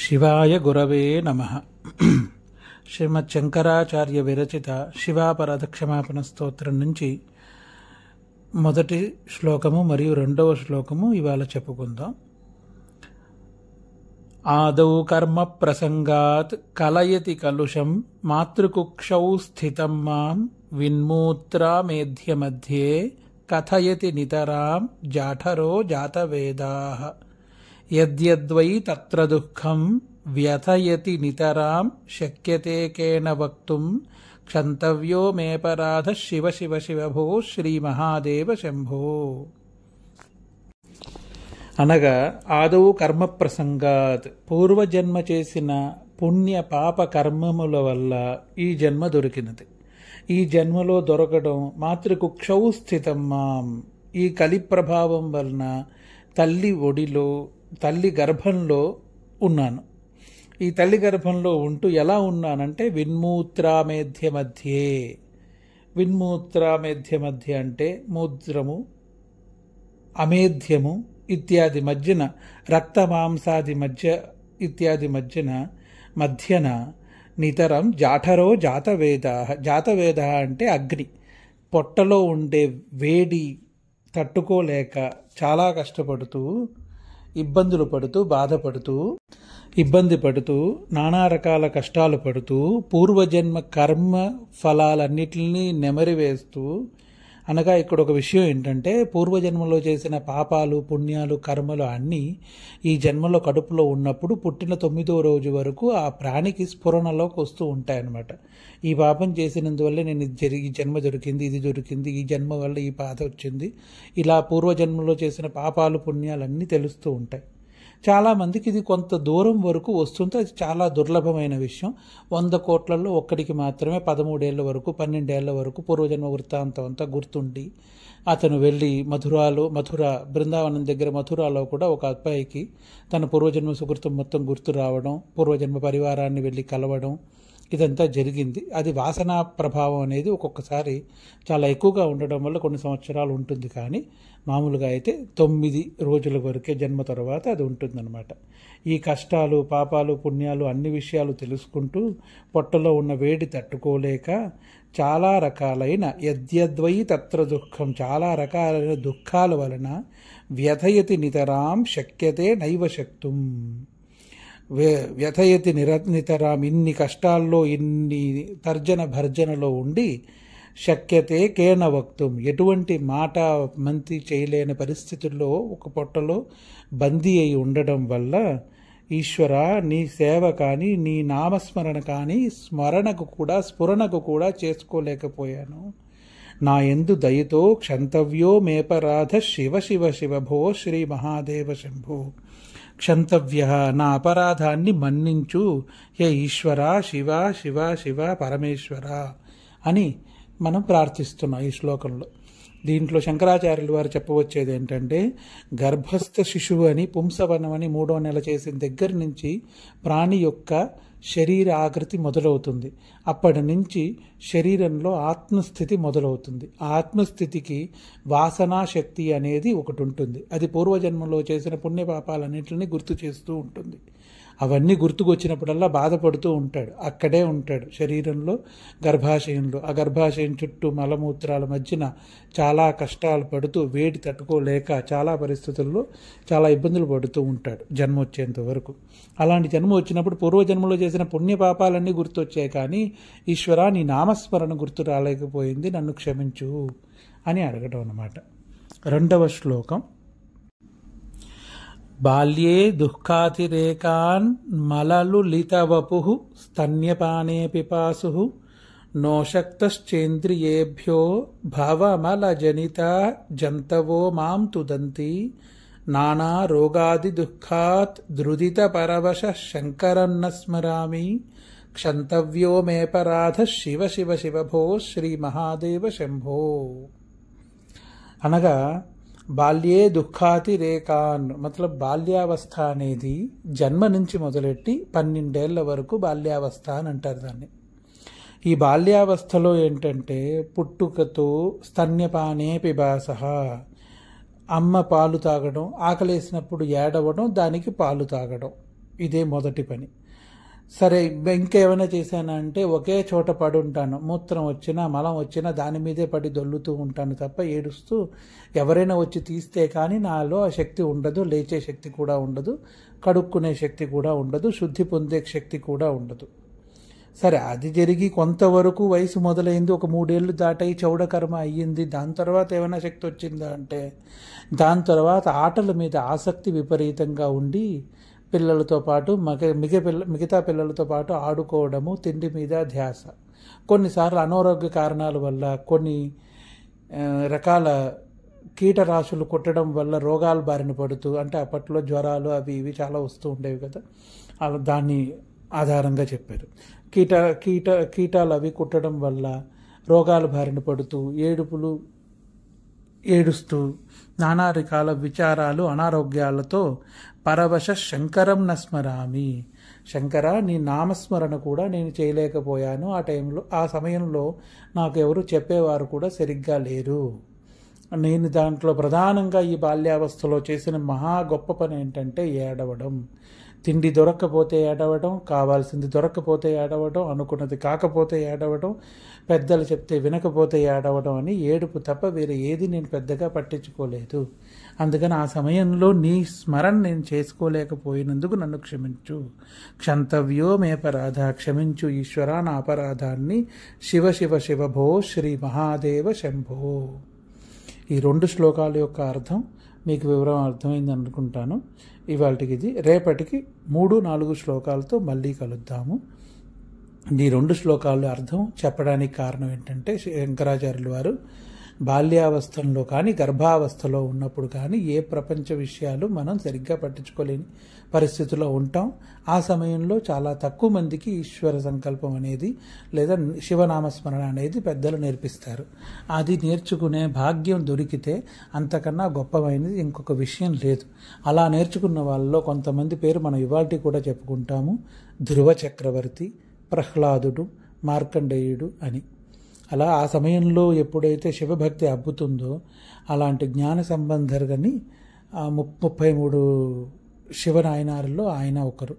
శివాయ గురవే నమః. శ్రీమద్ శంకరాచార్య విరచిత శివాపరాధక్షమాపణ స్తోత్రం నుంచి మొదటి శ్లోకము మరియు రెండవ శ్లోకము ఇవాళ చెప్పుకుందాం. ఆదౌ కర్మ ప్రసంగాత్ కలయతి కలుషం మాతృకుక్షౌ స్థితం మాం విన్మూత్రామేధ్య మధ్యే కథయతి నితరాం జాఠరో జాతవేదాః. యద్యద్వై తత్ర దుఃఖం వ్యథయతి నితరాం శక్యతే కేన వక్తుం క్షంతవ్యో మేపరాధ శివ శివ శివ భో శ్రీ మహాదేవ శంభో. అనగా ఆదౌ కర్మ ప్రసంగాత్, పూర్వజన్మ చేసిన పుణ్య పాప కర్మముల వల్ల ఈ జన్మ దొరికినది. ఈ జన్మలో దొరకడం మాతృకుక్షౌ స్థితం మాం, ఈ కలి ప్రభావం వలన తల్లి ఒడిలో తల్లి గర్భంలో ఉన్నాను. ఈ తల్లి గర్భంలో ఉంటూ ఎలా ఉన్నానంటే విన్మూత్రామేధ్య మధ్యే. విన్మూత్రామేధ్య మధ్య అంటే మూత్రము, అమేధ్యము ఇత్యాది మధ్యన, రక్త మాంసాది మధ్య ఇత్యాది మధ్యన నితరం జాఠరో జాతవేద. జాతవేద అంటే అగ్ని. పొట్టలో ఉండే వేడి తట్టుకోలేక చాలా కష్టపడుతూ ఇబ్బందులు పడుతూ ఇబ్బంది పడుతూ నానా రకాల కష్టాలు పడుతూ పూర్వజన్మ కర్మ ఫలాలన్నిటినీ నెమరివేస్తూ, అనగా ఇక్కడ ఒక విషయం ఏంటంటే పూర్వజన్మలో చేసిన పాపాలు పుణ్యాలు కర్మలు అన్నీ ఈ జన్మలో కడుపులో ఉన్నప్పుడు పుట్టిన 9వ రోజు వరకు ఆ ప్రాణికి స్ఫురణలోకి వస్తూ ఉంటాయన్నమాట. ఈ పాపం చేసినందువల్లే నేను ఈ జన్మ దొరికింది, ఇది దొరికింది, ఈ జన్మ వల్ల ఈ బాధ వచ్చింది, ఇలా పూర్వజన్మలో చేసిన పాపాలు పుణ్యాలన్నీ తెలుస్తూ ఉంటాయి. చాలామందికి ఇది కొంత దూరం వరకు వస్తుంటే అది చాలా దుర్లభమైన విషయం. 100 కోట్లలో ఒక్కడికి మాత్రమే 13 ఏళ్ల వరకు 12 ఏళ్ల వరకు పూర్వజన్మ వృత్తాంతం అంతా గుర్తుండి అతను వెళ్ళి మథుర బృందావనం దగ్గర మథురాలో కూడా ఒక అబ్బాయికి తన పూర్వజన్మ సుకృతం మొత్తం గుర్తు రావడం, పూర్వజన్మ పరివారాన్ని వెళ్ళి కలవడం, ఇదంతా జరిగింది. అది వాసనా ప్రభావం అనేది ఒక్కొక్కసారి చాలా ఎక్కువగా ఉండడం వల్ల కొన్ని సంవత్సరాలు ఉంటుంది. కానీ మామూలుగా అయితే 9 రోజుల వరకే జన్మ తర్వాత అది ఉంటుందన్నమాట. ఈ కష్టాలు పాపాలు పుణ్యాలు అన్ని విషయాలు తెలుసుకుంటూ పొట్టలో ఉన్న వేడి తట్టుకోలేక చాలా రకాలైన యద్యద్వై తత్ర దుఃఖం, చాలా రకాలైన దుఃఖాల వలన వ్యథయతి నితరాం శక్యతే నైవ శక్తుం. వ్యథయతి నితరాం, ఇన్ని కష్టాల్లో ఇన్ని తర్జన భర్జనలో ఉండి శక్యతే కేన వక్తుం, ఎటువంటి మాట మంతి చేయలేని పరిస్థితుల్లో ఒక పొట్టలో బందీ అయి ఉండడం వల్ల ఈశ్వర నీ సేవ కానీ నీ నామస్మరణ కానీ స్ఫురణకు కూడా చేసుకోలేకపోయాను. నా యందు దయతో క్షంతవ్యో మేపరాధ శివ శివ శివ భో శ్రీ మహాదేవ శంభో. క్షంతవ్య, నా అపరాధాన్ని మన్నించు హే ఈశ్వర శివ శివ శివ పరమేశ్వర అని మనం ప్రార్థిస్తున్నాం ఈ శ్లోకంలో. దీంట్లో శంకరాచార్యులు వారు చెప్పవచ్చేది ఏంటంటే, గర్భస్థ శిశువు అని పుంసవనం అని 3వ నెల చేసిన దగ్గర నుంచి ప్రాణి యొక్క శరీర ఆకృతి మొదలవుతుంది. అప్పటి నుంచి శరీరంలో ఆత్మస్థితి మొదలవుతుంది. ఆత్మస్థితికి వాసనా శక్తి అనేది ఒకటి ఉంటుంది. అది పూర్వజన్మలో చేసిన పుణ్యపాపాలన్నింటినీ గుర్తు చేస్తూ ఉంటుంది. అవన్నీ గుర్తుకొచ్చినప్పుడల్లా బాధపడుతూ ఉంటాడు. అక్కడే ఉంటాడు శరీరంలో, గర్భాశయంలో. ఆ గర్భాశయం చుట్టూ మలమూత్రాల మధ్యన చాలా కష్టాలు పడుతూ వేడి తట్టుకోలేక చాలా పరిస్థితుల్లో చాలా ఇబ్బందులు పడుతూ ఉంటాడు జన్మ వచ్చేంత వరకు. అలాంటి జన్మ వచ్చినప్పుడు పూర్వజన్మలో చేసిన పుణ్యపాపాలన్నీ గుర్తొచ్చాయి, కానీ ఈశ్వర నీ నామస్మరణ గుర్తు రాలేకపోయింది, నన్ను క్షమించు అని అడగడం అన్నమాట. 2వ శ్లోకం. బాల్యే దుఃఖాతిరేకాన్ మలలులితవపుః స్తన్యపానే పిపాసుః నోషక్తశ్చేంద్రియేభ్యో భవమలజనితా జంతవో మాం తుదంతి నానా రోగాది దుఃఖాత్ ధృదిత పరవశ శంకరన్న స్మరామి క్షంతవ్యో మేపరాధ శివ శివ శివ భో శ్రీ మహాదేవ శంభో. అనగా బాల్యే దుఃఖాతిరేకాన్ మతలబ్ బాల్యావస్థ అనేది జన్మ నుంచి మొదలెట్టి 12 ఏళ్ల వరకు బాల్యావస్థ అని అంటారు దాన్ని. ఈ బాల్యావస్థలో ఏంటంటే పుట్టుకతో స్తన్యపానే పిపాసః, అమ్మ పాలు తాగడం, ఆకలేసినప్పుడు ఏడవడం, దానికి పాలు తాగడం, ఇదే మొదటి పని. సరే, ఇంకేమైనా చేశానా అంటే ఒకే చోట పడి ఉంటాను. మూత్రం వచ్చినా మలం వచ్చినా దాని మీదే పడి దొల్లుతూ ఉంటాను తప్ప ఏడుస్తూ ఎవరైనా వచ్చి తీస్తే కానీ నాలో ఆ శక్తి ఉండదు. లేచే శక్తి కూడా ఉండదు, కడుక్కునే శక్తి కూడా ఉండదు, శుద్ధి పొందే శక్తి కూడా ఉండదు. సరే, అది జరిగి కొంతవరకు వయసు మొదలైంది, ఒక 3 ఏళ్ళు దాటాయి, చౌడకర్మ అయ్యింది. దాని తర్వాత ఏమైనా శక్తి వచ్చిందా అంటే దాని తర్వాత ఆటల మీద ఆసక్తి విపరీతంగా ఉండి పిల్లలతో పాటు మిగతా పిల్లలతో పాటు ఆడుకోవడము, తిండి మీద ధ్యాస. కొన్నిసార్లు అనారోగ్య కారణాల వల్ల, కొన్ని రకాల కీటరాశులు కుట్టడం వల్ల రోగాలు బారిన పడుతూ, అంటే అప్పట్లో జ్వరాలు అవి ఇవి చాలా వస్తూ ఉండేవి కదా, అలా దాన్ని ఆధారంగా చెప్పారు. కీటాలు అవి కుట్టడం వల్ల రోగాలు బారిన పడుతూ ఏడుస్తూ నానా రకాల విచారాలు అనారోగ్యాలతో పరవశ శంకరం నస్మరామి, శంకర నీ నామస్మరణ కూడా నేను చేయలేకపోయాను. ఆ సమయంలో నాకు ఎవరు చెప్పేవారు కూడా సరిగ్గా లేరు. నేను దాంట్లో ప్రధానంగా ఈ బాల్యావస్థలో చేసిన మహా గొప్ప పని ఏంటంటే ఏడవడం. తిండి దొరక్కపోతే ఏడవడం, కావాల్సింది దొరక్కపోతే ఏడవడం, అనుకున్నది కాకపోతే ఏడవడం, పెద్దలు చెప్తే వినకపోతే ఏడవడం అని ఏడుపు తప్ప వేరే ఏది నేను పెద్దగా పట్టించుకోలేదు. అందుకని ఆ సమయంలో నీ స్మరణ నేను చేసుకోలేకపోయినందుకు నన్ను క్షమించు. క్షంతవ్యో మేపరాధ, క్షమించు ఈశ్వర నా అపరాధాన్ని. శివ శివ శివ భో శ్రీ మహాదేవ శంభో. ఈ 2 శ్లోకాల యొక్క అర్థం మీకు వివరం అర్థమైంది అనుకుంటాను. ఇవాళకి ఇది. రేపటికి 3-4 శ్లోకాలతో మళ్ళీ కలుద్దాము. ఈ 2 శ్లోకాల అర్థం చెప్పడానికి కారణం ఏంటంటే శంకరాచార్యులు వారు బాల్యావస్థలో కానీ గర్భావస్థలో ఉన్నప్పుడు కానీ ఏ ప్రపంచ విషయాలు మనం సరిగ్గా పట్టించుకోలేని పరిస్థితిలో ఉంటాం. ఆ సమయంలో చాలా తక్కువ మందికి ఈశ్వర సంకల్పం అనేది లేదా శివనామస్మరణ అనేది పెద్దలు నేర్పిస్తారు. అది నేర్చుకునే భాగ్యం దొరికితే అంతకన్నా గొప్పమైనది ఇంకొక విషయం లేదు. అలా నేర్చుకున్న వాళ్ళలో కొంతమంది పేరు మనం ఇవాల్టి కూడా చెప్పుకుంటాము. ధ్రువ చక్రవర్తి, ప్రహ్లాదుడు, మార్కండేయుడు అని. అలా ఆ సమయంలో ఎప్పుడైతే శివభక్తి అబ్బుతుందో అలాంటి జ్ఞాన సంబంధర్గని 33 శివనాయనారుల్లో ఆయన ఒకరు.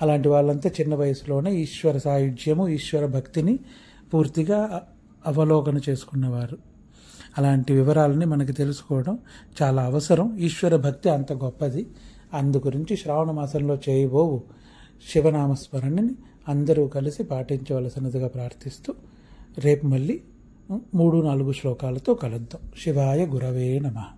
అలాంటి వాళ్ళంతా చిన్న వయసులోనే ఈశ్వర సాయుధ్యము, ఈశ్వర భక్తిని పూర్తిగా అవలోకన చేసుకున్నవారు. అలాంటి వివరాలని మనకి తెలుసుకోవడం చాలా అవసరం. ఈశ్వర భక్తి అంత గొప్పది. అందు గురించి శ్రావణ మాసంలో చేయబోవు శివనామస్మరణని అందరూ కలిసి పాటించవలసినదిగా ప్రార్థిస్తూ రేపు మళ్ళీ 3-4 శ్లోకాలతో కలుద్దాం. శివాయ గురవే నమః.